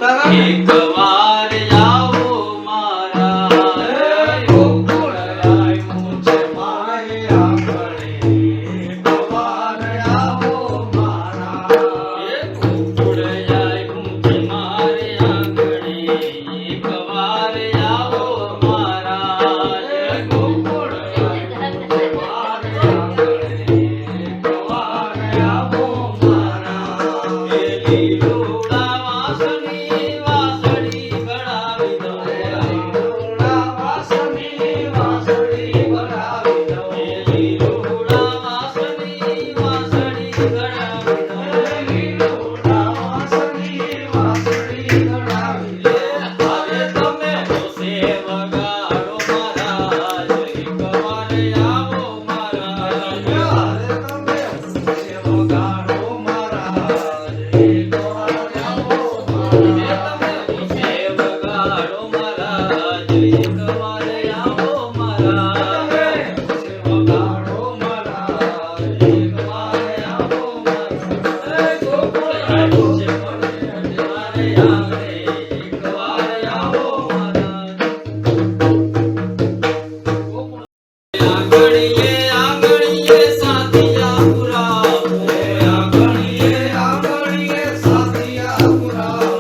એક વાર આવો મારા ગોકુળ આવ્યું છે મારે આંગણે એક વાર આવો મારા ગોકુળ આવ્યું છે મારે આંગણે એક વાર આવો મારા ગોકુળ આવ્યું છે મારે આંગણે એક વાર આવો મારા લીલુડા વાસણી વાસળી ગળાવી દો લીલુડા વાસણી વાસળી ગળાવી દો લીલુડા વાસણી વાસળી ગળાવી દો લીલુડા વાસણી વાસળી ગળાવી દો અરે તમે હોશે વગાડો મહારાજ એક વાર આવો મહારાજ અરે તમે હોશે વગાડો મહારાજ એક વાર આવો મહારાજ તમે હોશે વગાડો મહારાજ એક વાર આવો મહારાજ હોશે વગાડો મહારાજ એક વાર આવો મહારાજ ગોકુળ આવ્યું છે મારે આંગણે એક વાર આવો મહારાજ આંગણીએ આંગણીએ સાથિયા પુરાવો આંગણીએ આંગણીએ સાથિયા પુરાવો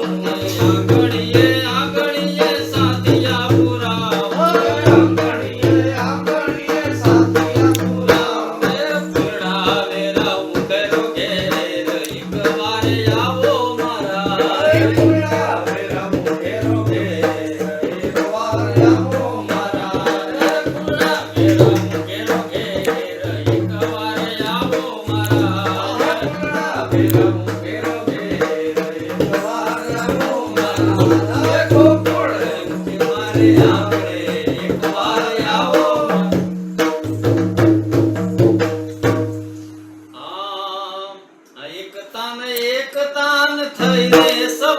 આંગણીએ આંગણીએ સાથિયા પુરાવો આંગણીએ આંગણીએ સાથિયા પુરાવો પુરાવે રાઉ કરો ઘેર એક વાર આવો મારા પુરાવે રાઉ કરો ઘેર એક વાર આવો મારા પુરાવે રાઉ કરો ઘેર એક વાર આવો મારા પુરાવે રાઉ કરો ઘેર એક વાર આવો મારા ગોકુળ મારે આંગણે એક વાર આવો એક તાન થઈને સૌ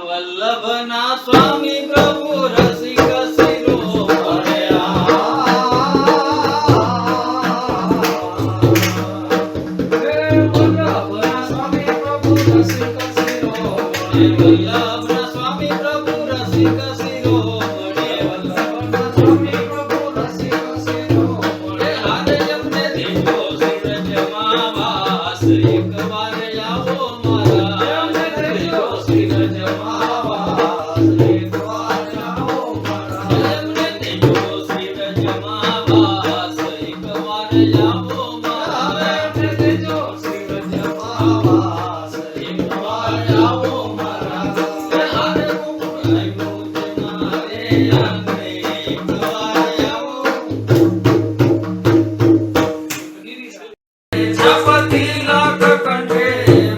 વલ્લભના સ્વામી પ્રભુ રસિક વલ્લભના સ્વામી પ્રભુ રસિક રસિક શિરોમણે વલ્લભના સ્વામી પ્રભુ રસિક શિરોમણે આજે એમને દેજો શ્રીરજમાં વાસ એકવાર આવો મારા એમને દેજો શ્રીરજમાં વાસ એકવાર આવો મારા એમને દેજો શ્રીરજમાં વાસ એકવાર આવો મારા એમને દેજો શ્રીરજમાં વાસ એકવાર આવો મારા હારે આવ્યો તમારે આંગણે એકવાર આવો છપથી લાખ કંઠે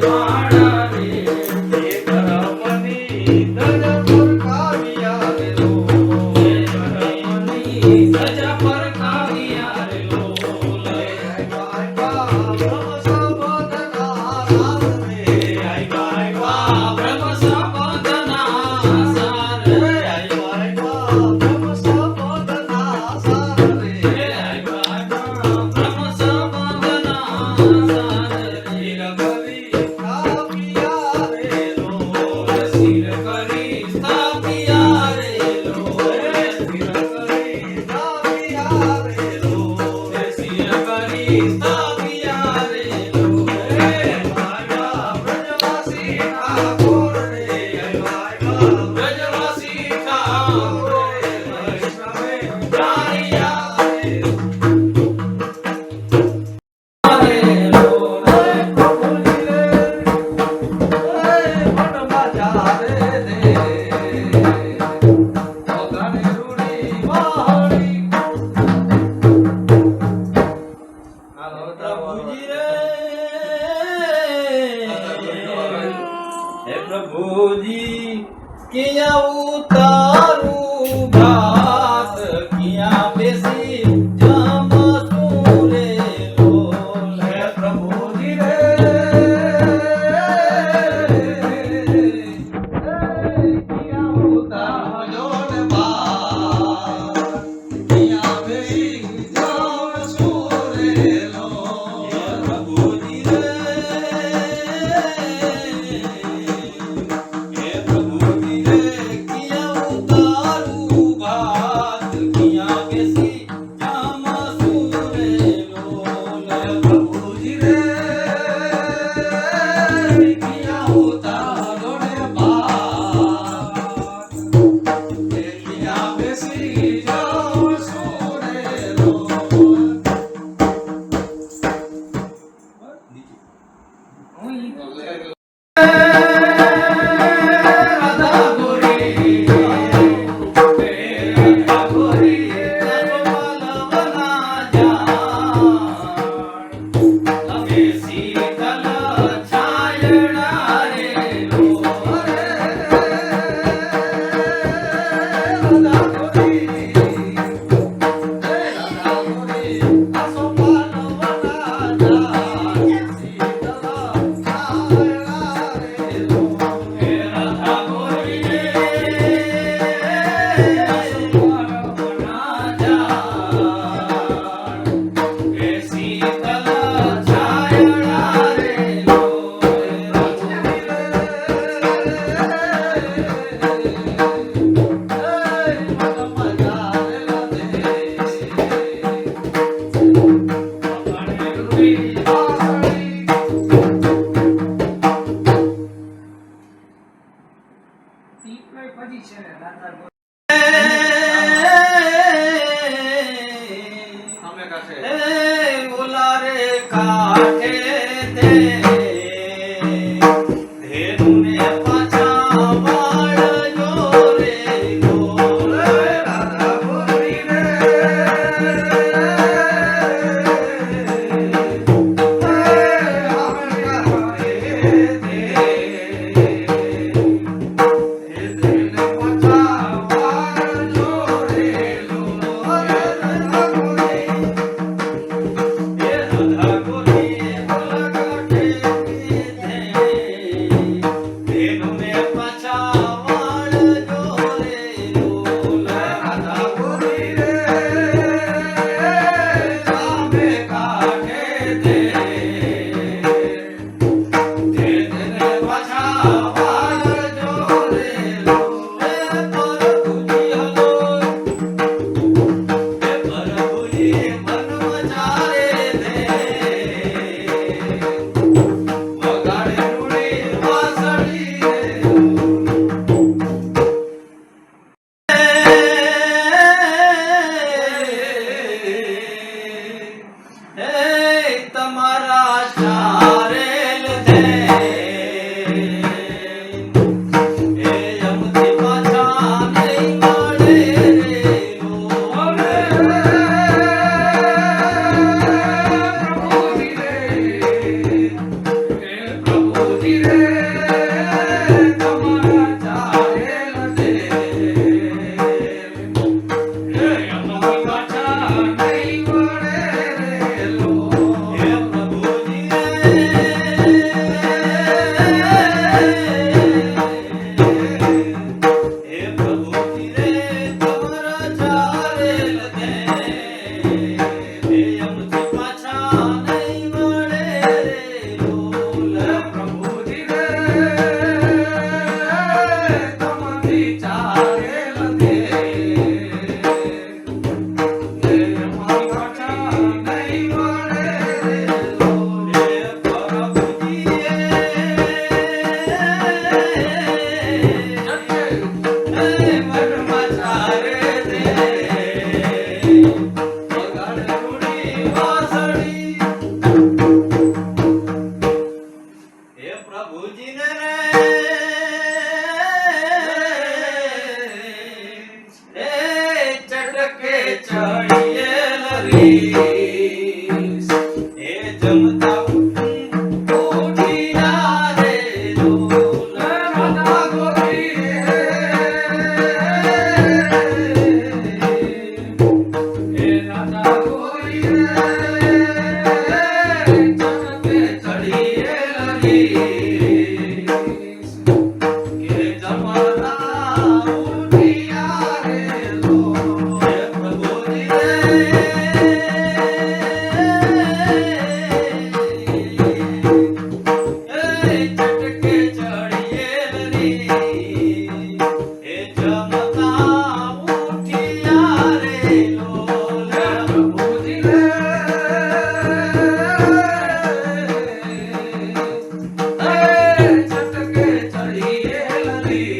માણા રે તે ધર્મની ધજ પર કાવ્યા રે લો તે ધર્મની ધજ પર કાવ્યા રે લો લે આવ્યા બ્રહ્મ સંબોધના સાર રે આવ્યા બ્રહ્મ સંબોધના સાર રે આવ્યા બ્રહ્મ સંબોધના સાર રે આવ્યા બ્રહ્મ સંબોધના સાર રે રઘવી સ્થાપિયા રે લો સ્થિર કરી સ્થાપિયા રે લો સ્થિર કરી સ્થાપિયા રે લો સ્થિર કરી સ્થાપિયા રે લો આવ્યા બ્રજવાસી ઠાકોર રે આવ્યા બ્રજવાસી ઠાકોર રે વૈષ્ણવે ચારિયા રે પ્રભુજી કિયા ઉતારું ભાત કિયા બેસી જમશું રે લો હે પ્રભુજી રે કિયા ઉતારો ને ભાત કિયા બેસી જમશું રે લો હે પ્રભુજી રે હે પ્રભુજી રે કિયા ઉતારું ભાત કિયા બેસી જમશું રે લો હે પ્રભુજી રે કિયા ઉતારો ને ભાત કિયા બેસી જમશું રે લો રાધા ગોરી રાધા ગોરી સર્વવલ્લભના જાણ તમે શીતલ છાયડા રે લો રાધા ગોરી રાધા ગોરી સર્વવલ્લભના જાણ શીતલ છાયડા રે લો હે રાધા ગોરી રે સર્વવલ્લભના જાણ હે શીતલ છાયડા રે લો હે રાધા ઓલા રે કાઠે તે ધેનુને પાછા વાળજો રે લો રાધા ગોરી રે ધેનુને પાછા હરીશ એ જમતા ઉઠ્યા રે લોલ રાધા ગોરી રે રાધા ગોરી રે ચમકે ચડી હરીશ કે જમતા ઉઠ્યા રે લોલ પ્રભુજી રે ચટકે ચડીએ હરી એ જમતા ઉઠ્યા રે લોલ પ્રભુજી રે ચટકે ચડીએ હરી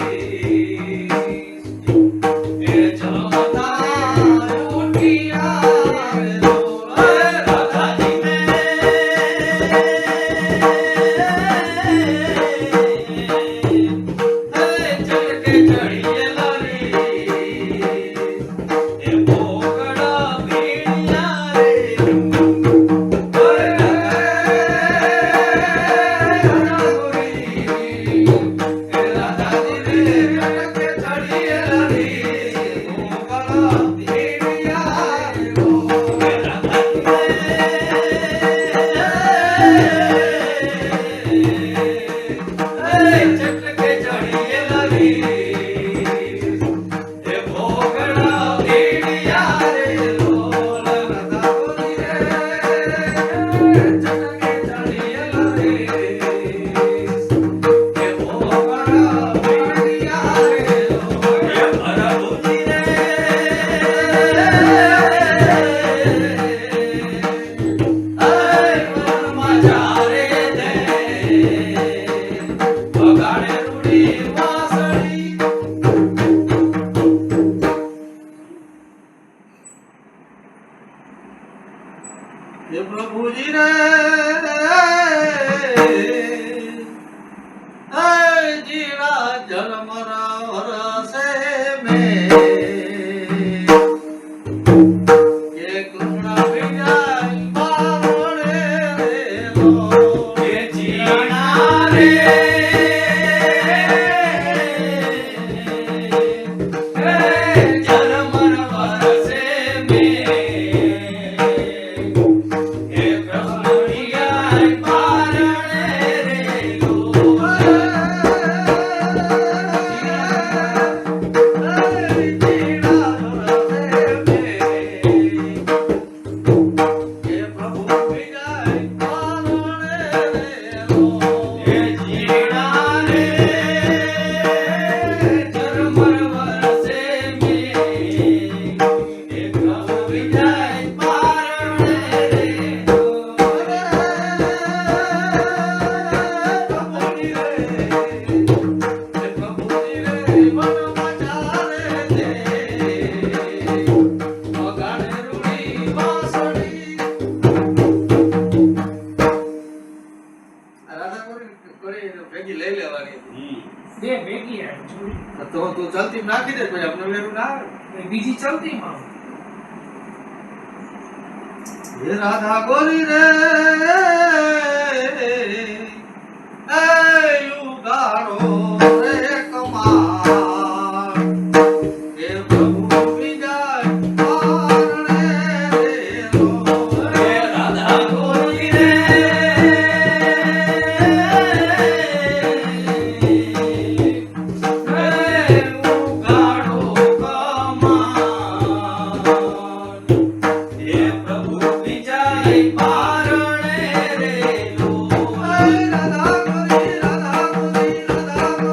એ જમતા ઉઠ્યા રે લોલ રાધાજી ને ચટકે ચડીએ હરી એ ભોગડા ભીડ્યા રે પ્રભુજી રે જીરા જન્મરા વરસે મે કે કુણા વિજાય બાવળે રે લો કે જીણા રે જન્મર વરસે મે બે ભેગી આવી જોડી તો તું ચલતી નાખી દે પછી આપણે વેરું ના આવે બીજી ચલતી માં હે રાધા ગોરી રે એ યુગાડો રે કમાલ હે પ્રભુ વિજાય પારણે રે લો હે રાધા ગોરી રે રાધા ગોરી રાધા ગોરી રાધા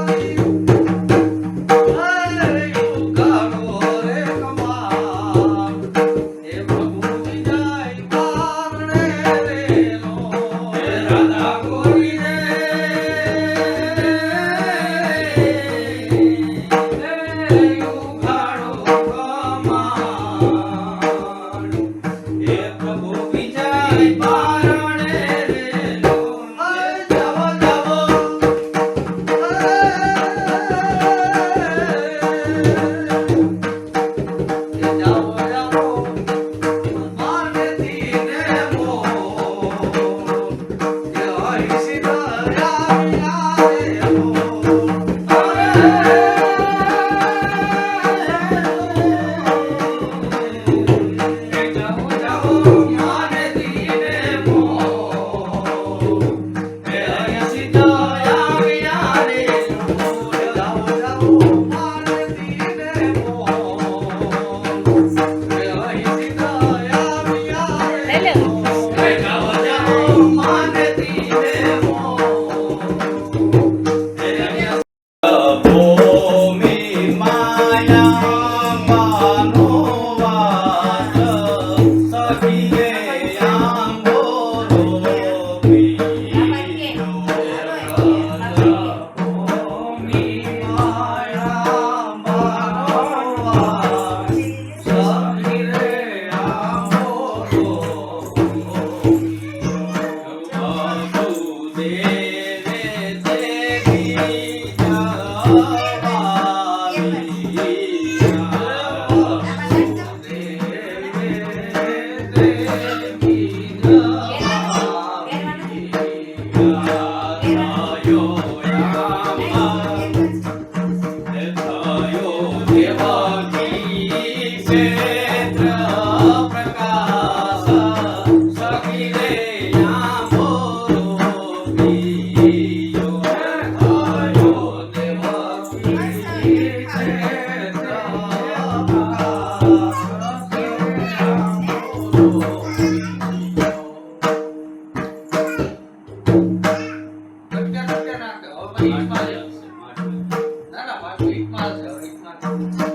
રે